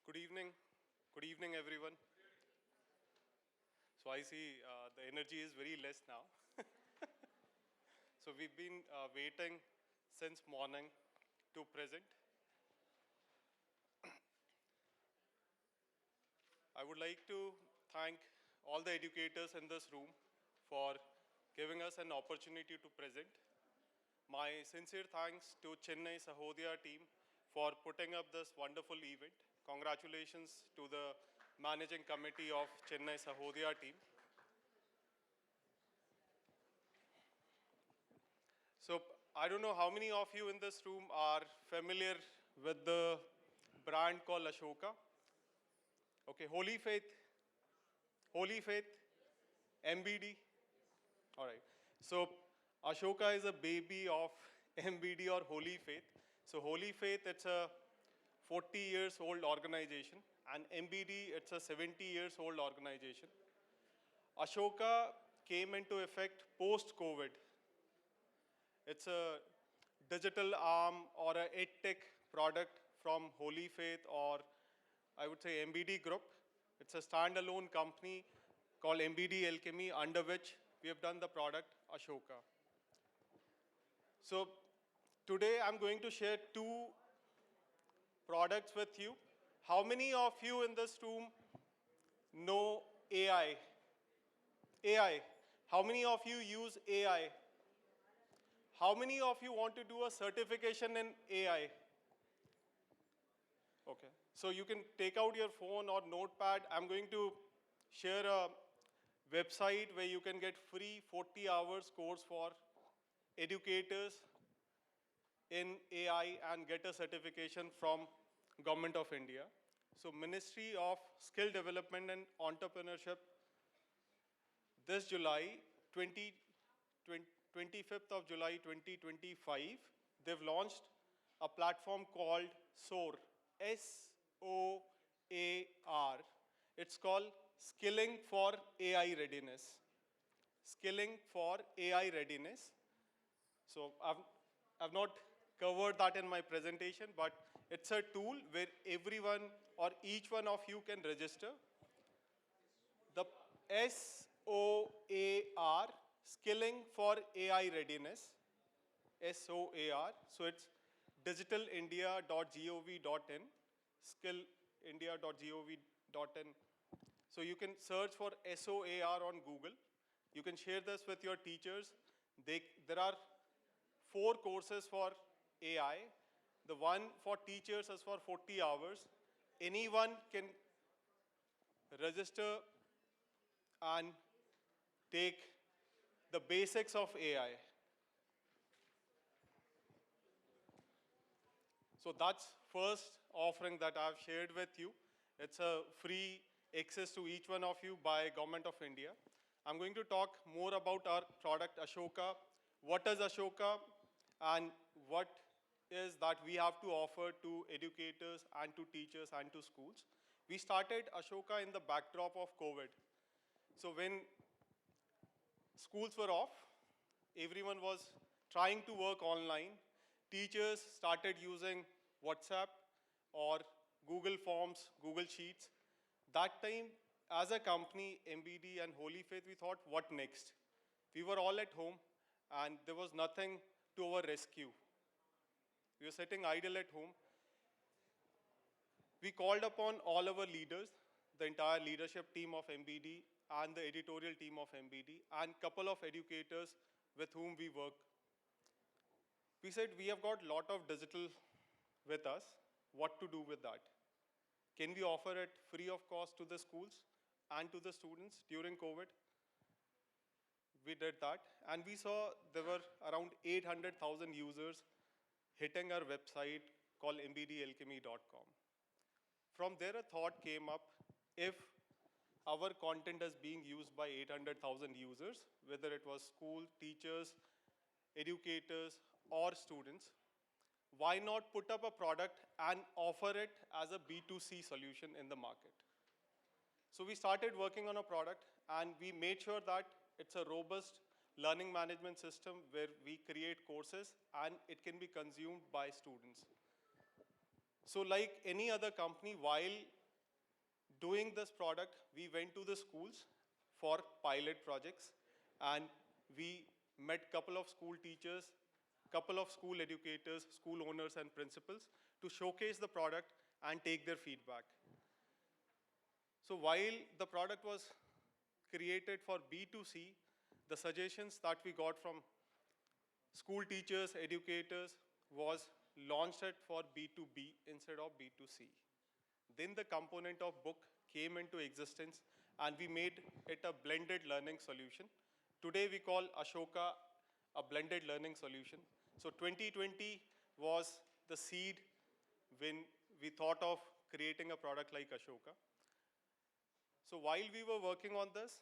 Good evening. Good evening, everyone. So I see the energy is very less now. So we've been waiting since morning to present. I would like to thank all the educators in this room for giving us an opportunity to present. My sincere thanks to Chennai Sahodaya team for putting up this wonderful event. Congratulations to the managing committee of Chennai Sahodaya team. So I don't know how many of you in this room are familiar with the brand called Ashoka. Okay, Holy Faith, MBD. All right. So Ashoka is a baby of MBD or Holy Faith. So Holy Faith, it's a 40 years old organization, and MBD, it's a 70 years old organization. Ashoka came into effect post-COVID. It's a digital arm or a edtech product from Holy Faith, or I would say MBD Group. It's a standalone company called MBD Alchemy, under which we have done the product Ashoka. So today I'm going to share two products with you. How many of you in this room know AI? AI. How many of you use AI? How many of you want to do a certification in AI? Okay. So you can take out your phone or notepad. I'm going to share a website where you can get free 40 hours course for educators in AI and get a certification from Government of India. So Ministry of Skill Development and Entrepreneurship, this July 25th of July 2025, they've launched a platform called SOAR, S-O-A-R. It's called Skilling for AI Readiness. Skilling for AI Readiness. So I've not covered that in my presentation, but it's a tool where everyone or each one of you can register. The SOAR, Skilling for AI Readiness, SOAR. So it's digitalindia.gov.in, skillindia.gov.in. So you can search for SOAR on Google. You can share this with your teachers. There are 4 courses for AI. The one for teachers is for 40 hours. Anyone can register and take the basics of AI. So that's first offering that I've shared with you. It's a free access to each one of you by Government of India. I'm going to talk more about our product Ashoka. What is Ashoka and what is that we have to offer to educators and to teachers and to schools. We started Ashoka in the backdrop of COVID. So when schools were off, everyone was trying to work online. Teachers started using WhatsApp or Google Forms, Google Sheets. That time, as a company, MBD and Holy Faith, we thought, what next? We were all at home, and there was nothing to our rescue. We were sitting idle at home. We called upon all our leaders, the entire leadership team of MBD and the editorial team of MBD, and a couple of educators with whom we work. We said, we have got a lot of digital with us. What to do with that? Can we offer it free of cost to the schools and to the students during COVID? We did that, and we saw there were around 800,000 users hitting our website called mbdalchemy.com. From there, a thought came up, if our content is being used by 800,000 users, whether it was school, teachers, educators, or students, why not put up a product and offer it as a B2C solution in the market? So we started working on a product, and we made sure that it's a robust learning management system where we create courses and it can be consumed by students. So like any other company, while doing this product, we went to the schools for pilot projects, and we met couple of school teachers, couple of school educators, school owners and principals to showcase the product and take their feedback. So while the product was created for B2C, the suggestions that we got from school teachers, educators was launched it for B2B instead of B2C. Then the component of book came into existence and we made it a blended learning solution. Today we call Ashoka a blended learning solution. So 2020 was the seed when we thought of creating a product like Ashoka. So while we were working on this,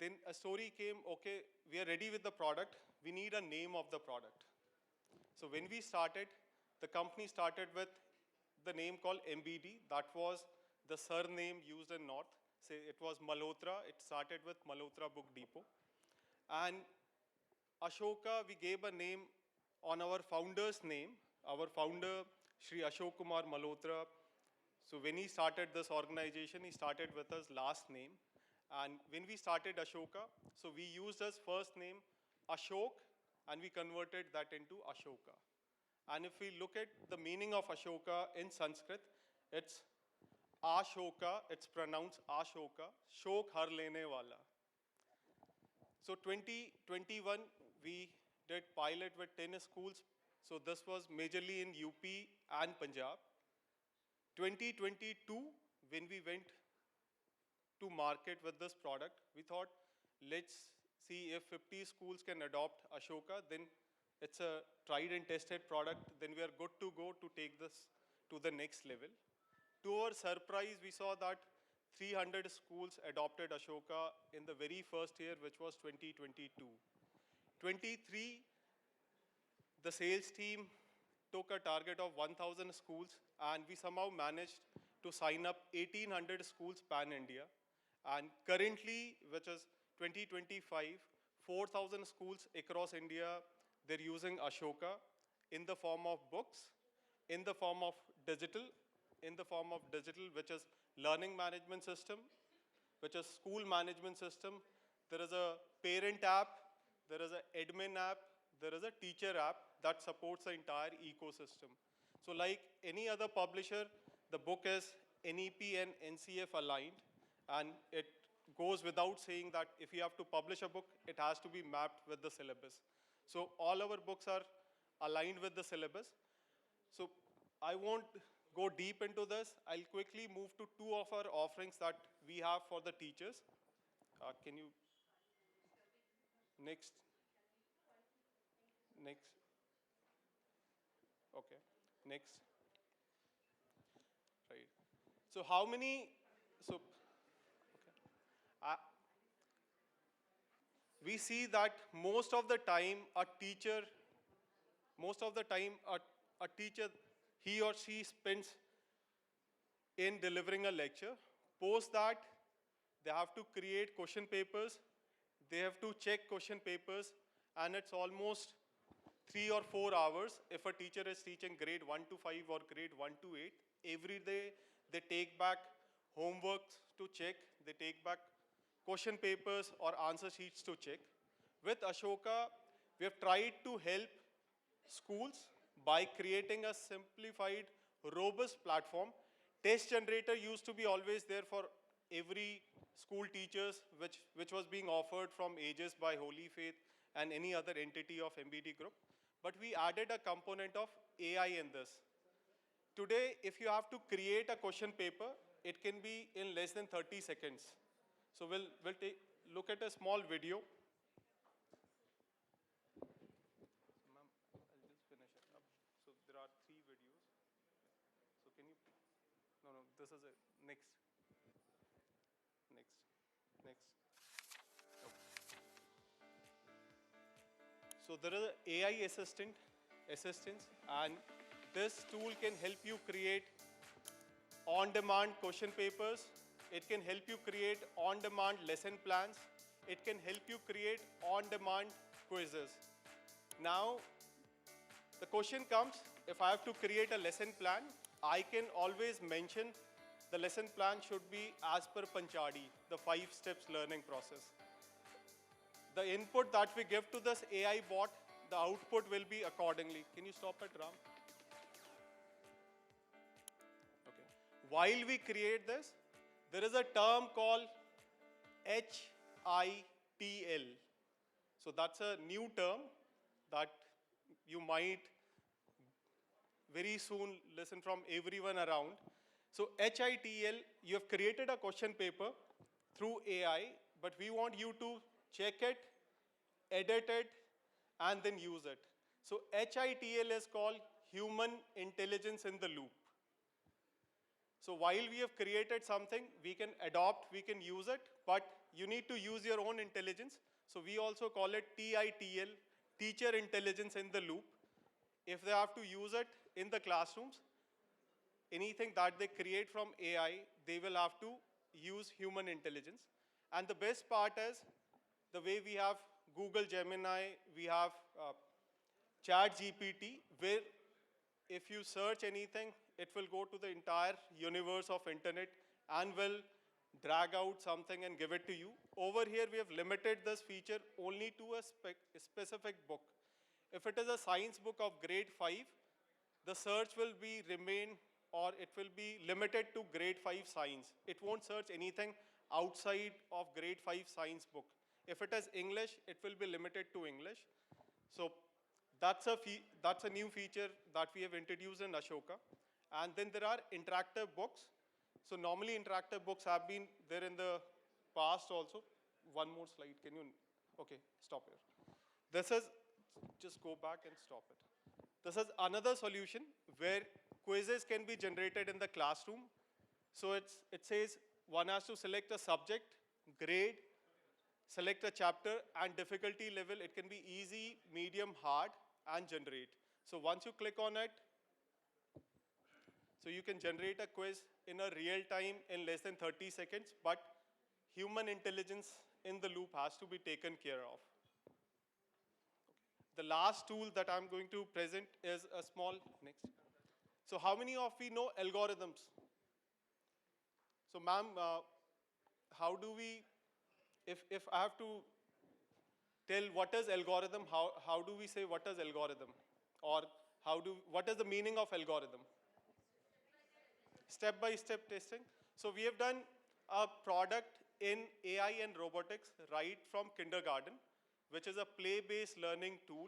then a story came, okay, we are ready with the product, we need a name of the product. So when we started, the company started with the name called MBD. That was the surname used in North. Say it was Malhotra. It started with Malhotra Book Depot. And Ashoka, we gave a name on our founder's name. Our founder, Shri Ashok Kumar Malhotra. So when he started this organization, he started with his last name. And when we started Ashoka, so we used his first name, Ashok, and we converted that into Ashoka. And if we look at the meaning of Ashoka in Sanskrit, it's Ashoka, it's pronounced Ashoka, Shok har lene wala. So 2021, we did pilot with 10 schools. So this was majorly in UP and Punjab. 2022, when we went to market with this product, we thought, let's see if 50 schools can adopt Ashoka, then it's a tried and tested product, then we are good to go to take this to the next level. To our surprise, we saw that 300 schools adopted Ashoka in the very first year, which was 2022. 23, the sales team took a target of 1,000 schools, and we somehow managed to sign up 1,800 schools pan-India. And currently, which is 2025, 4,000 schools across India, they're using Ashoka in the form of books, in the form of digital, which is learning management system, which is school management system. There is a parent app, there is an admin app, there is a teacher app that supports the entire ecosystem. So like any other publisher, the book is NEP and NCF aligned, and it goes without saying that if you have to publish a book, it has to be mapped with the syllabus. So all our books are aligned with the syllabus. So I won't go deep into this. I'll quickly move to two of our offerings that we have for the teachers. Can you, next, okay, next, right. So how many, so, okay. We see that most of the time a teacher, he or she spends in delivering a lecture. Post that, they have to create question papers, they have to check question papers, and it's almost 3 or 4 hours. If a teacher is teaching grade 1 to 5 or grade 1 to 8, every day they take back homeworks to check, they take back question papers or answer sheets to check. With Ashoka, we have tried to help schools by creating a simplified, robust platform. Test generator used to be always there for every school teachers, which was being offered from Aegis by Holy Faith and any other entity of MBD group. But we added a component of AI in this. Today, if you have to create a question paper, it can be in less than 30 seconds. So we'll look at a small video. Ma'am, I'll just finish it up. So there are 3 videos. So can you, no, this is it. Next. Okay. So there is an AI assistance, and this tool can help you create on-demand question papers. It can help you create on-demand lesson plans. It can help you create on-demand quizzes. Now, the question comes, if I have to create a lesson plan, I can always mention the lesson plan should be as per Panchadi, the 5 steps learning process. The input that we give to this AI bot, the output will be accordingly. Can you stop it, Ram? Okay. While we create this, there is a term called HITL. So that's a new term that you might very soon listen from everyone around. So HITL, you have created a question paper through AI, but we want you to check it, edit it, and then use it. So HITL is called Human Intelligence in the Loop. So while we have created something, we can adopt, we can use it, but you need to use your own intelligence. So we also call it TITL, Teacher Intelligence in the Loop. If they have to use it in the classrooms, anything that they create from AI, they will have to use human intelligence. And the best part is, the way we have Google Gemini, we have Chat GPT, where if you search anything, it will go to the entire universe of internet and will drag out something and give it to you. Over here, we have limited this feature only to a specific book. If it is a science book of grade 5, the search will be remain, or it will be limited to grade 5 science. It won't search anything outside of grade 5 science book. If it is English, it will be limited to English. So that's a new feature that we have introduced in Ashoka. And then there are interactive books. So normally interactive books have been there in the past also. One more slide, can you? Okay, stop here. This is, just go back and stop it. This is another solution where quizzes can be generated in the classroom. So it says one has to select a subject, grade, select a chapter, and difficulty level. It can be easy, medium, hard, and generate. So once you click on it, so you can generate a quiz in a real time in less than 30 seconds, but human intelligence in the loop has to be taken care of. The last tool that I'm going to present is a small, next. So how many of you know algorithms? So ma'am, how do we, if I have to tell what is algorithm, how do we say what is algorithm? Or what is the meaning of algorithm? Step-by-step testing. So we have done a product in AI and robotics right from kindergarten, which is a play-based learning tool.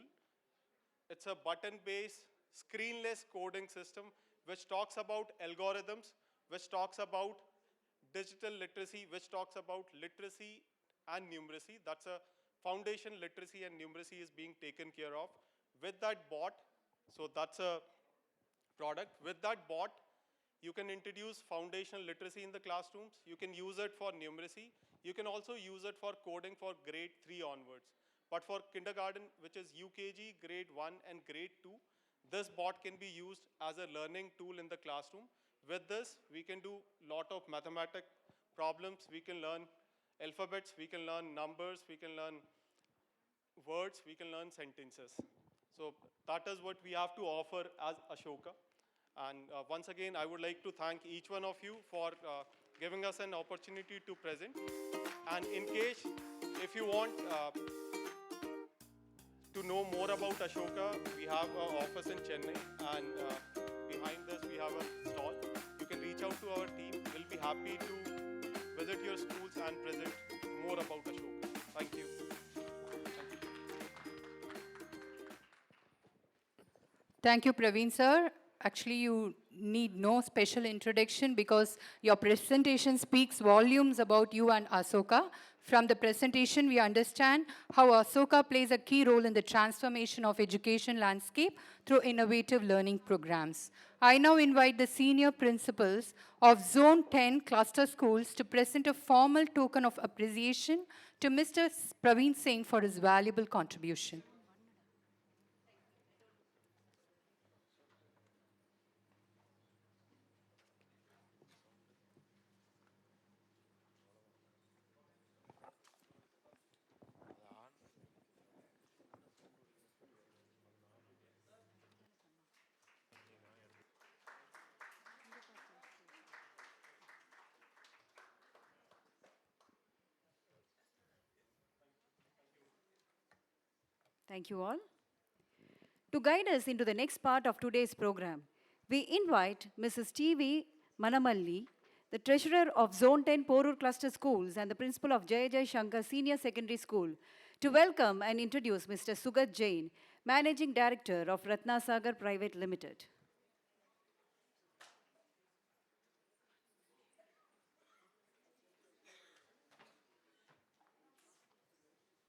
It's a button-based, screenless coding system which talks about algorithms, which talks about digital literacy, which talks about literacy and numeracy. That's a foundation literacy and numeracy is being taken care of. With that bot, so that's a product. With that bot, you can introduce foundational literacy in the classrooms. You can use it for numeracy. You can also use it for coding for grade 3 onwards. But for kindergarten, which is UKG, grade 1 and grade 2, this bot can be used as a learning tool in the classroom. With this, we can do a lot of mathematic problems. We can learn alphabets, we can learn numbers, we can learn words, we can learn sentences. So that is what we have to offer as Ashoka. And once again, I would like to thank each one of you for giving us an opportunity to present. And in case, if you want to know more about Ashoka, we have an office in Chennai, and behind this we have a stall. You can reach out to our team. We'll be happy to visit your schools and present more about Ashoka. Thank you. Thank you, Praveen sir. Actually, you need no special introduction because your presentation speaks volumes about you and Asoka. From the presentation, we understand how Asoka plays a key role in the transformation of education landscape through innovative learning programs. I now invite the senior principals of Zone 10 cluster schools to present a formal token of appreciation to Mr. Praveen Singh for his valuable contribution. Thank you all. To guide us into the next part of today's program, we invite Mrs. T.V. Manamalli, the treasurer of Zone 10 Porur Cluster Schools and the principal of Jaya Jai Shankar Senior Secondary School, to welcome and introduce Mr. Sugat Jain, Managing Director of Ratnasagar Private Limited.